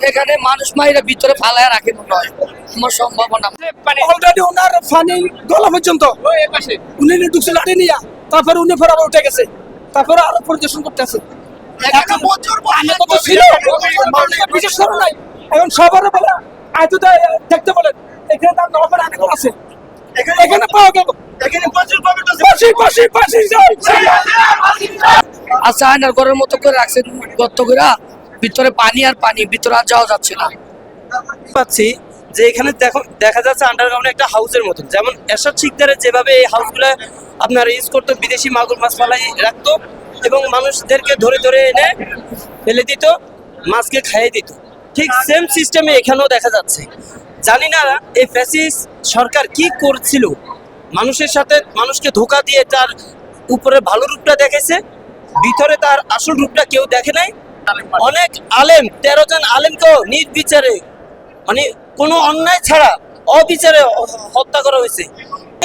এখানে মানুষ মাইরা ভিতরে ফালায় রাখে মনে হয় আমার সম্ভাবনা অলরেডি ওনার পানি গলা পর্যন্ত উনি ঢুকছে লাঠি নিয়ে তারপরে উনি ফের আবার উঠে গেছে তারপরে আরো পরিদর্শন করতেছে বিশেষ করে নাই এখন সবার বলা আয়তো দেখতে বলেন এখানে তার নবার আনেক আছে এখানে পাওয়া গেল আচ্ছা আয়নার ঘরের মতো করে রাখছেন গর্ত করে ভিতরে পানি আর পানি ভিতরে আর যাওয়া যাচ্ছে না পাচ্ছি যে এখানে দেখা যাচ্ছে আন্ডারগ্রাউন্ডে একটা হাউসের মতন, যেমন এরশাদ শিকদারের যেভাবে এই হাউসগুলো আপনার ইউজ করতো, বিদেশি মাগুর মাছ ফালাই রাখতো এবং মানুষদেরকে ধরে ধরে এনে ফেলে দিত, মাছকে খাইয়ে দিত, ঠিক সেম সিস্টেমে এখানেও দেখা যাচ্ছে। জানি না এই ফ্যাসিস্ট সরকার কি করছিল, মানুষের সাথে মানুষকে ধোকা দিয়ে তার উপরে ভালো রূপটা দেখেছে, ভিতরে তার আসল রূপটা কেউ দেখে নাই। অনেক আলেম 13 জন আলেমকেও নির্বিচারে মানে কোনো অন্যায় ছাড়া অবিচারে হত্যা করা হয়েছে।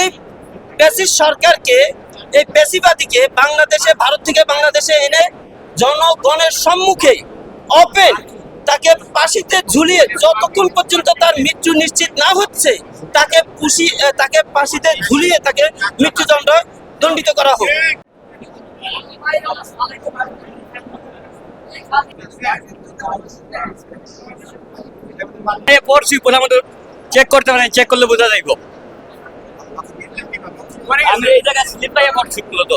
এই ফ্যাসিস্ট সরকারকে, এই ফ্যাসিবাদীকে বাংলাদেশে, ভারত থেকে বাংলাদেশে এনে জনগণের সম্মুখে ওপেন তাকে ফাঁসিতে ঝুলিয়ে যতক্ষণ পর্যন্ত তার মৃত্যু নিশ্চিত না হচ্ছে তাকে ফাঁসিতে ঝুলিয়ে তাকে মৃত্যুদণ্ড দণ্ডিত করা হোক। পড়ছি আমাদের চেক করতে পারে, চেক করলে বোঝা যাইব। আমি এই জায়গায় স্লিপ পাইয়া পড়ছি মূলত,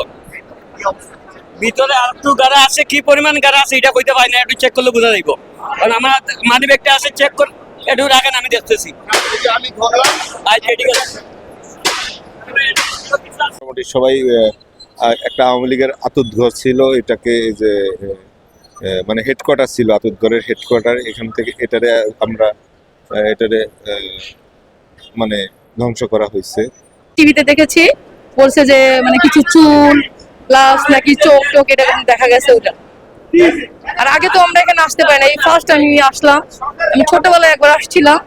ভিতরে আর একটু গাড়া আছে, কি পরিমাণ গাড়া আছে এটা কইতে পারি না, একটু চেক করলে বোঝা যাইব। কারণ আমার মানি ব্যাগটা আছে, চেক করে একটু রাখেন, আমি দেখতেছি। মোটামুটি সবাই একটা আওয়ামী লীগের আতুতঘর ছিল, এটাকে যে মানে হেডকোয়ার্টার ছিল, আতুতঘরের হেডকোয়ার্টার, এখান থেকে এটারে মানে ধ্বংস করা হয়েছে। টিভিতে দেখেছি, বলছে যে মানে কিছু চুল প্লাস নাকি চোখ টোক এটা দেখা গেছে ওটা। আর আগে তো আমরা এখানে আসতে পারি না, এই ফার্স্ট আমি আসলাম। আমি ছোটবেলায় একবার আসছিলাম।